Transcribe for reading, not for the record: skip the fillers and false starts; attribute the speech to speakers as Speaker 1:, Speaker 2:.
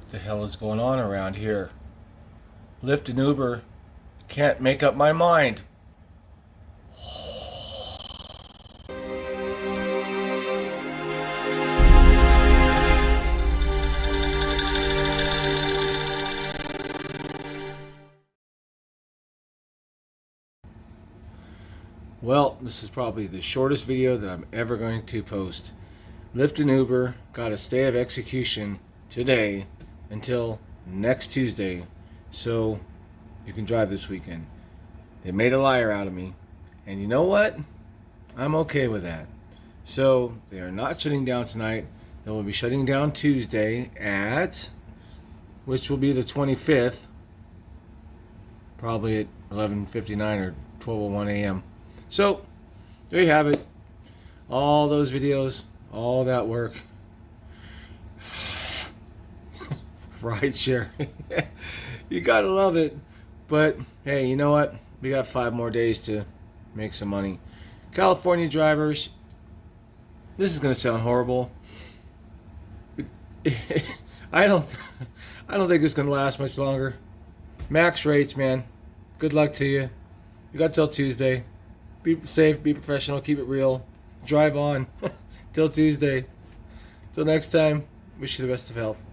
Speaker 1: What the hell is going on around here? Lyft and Uber can't make up my mind. Well, this is probably the shortest video that I'm ever going to post. Lyft and Uber got a stay of execution today until next Tuesday, so you can drive this weekend. They made a liar out of me, and you know what? I'm okay with that. So they are not shutting down tonight. They will be shutting down Tuesday at, which will be the 25th, probably at 11:59 or 12:01 a.m. So there you have it. All those videos, all that work. Rideshare. You gotta love it. But hey, you know what? We got 5 more days to make some money. California drivers, this is gonna sound horrible. I don't think it's gonna last much longer. Max rates, man. Good luck to you. You got till Tuesday. Be safe, be professional, keep it real. Drive on. Till Tuesday. Till next time, wish you the best of health.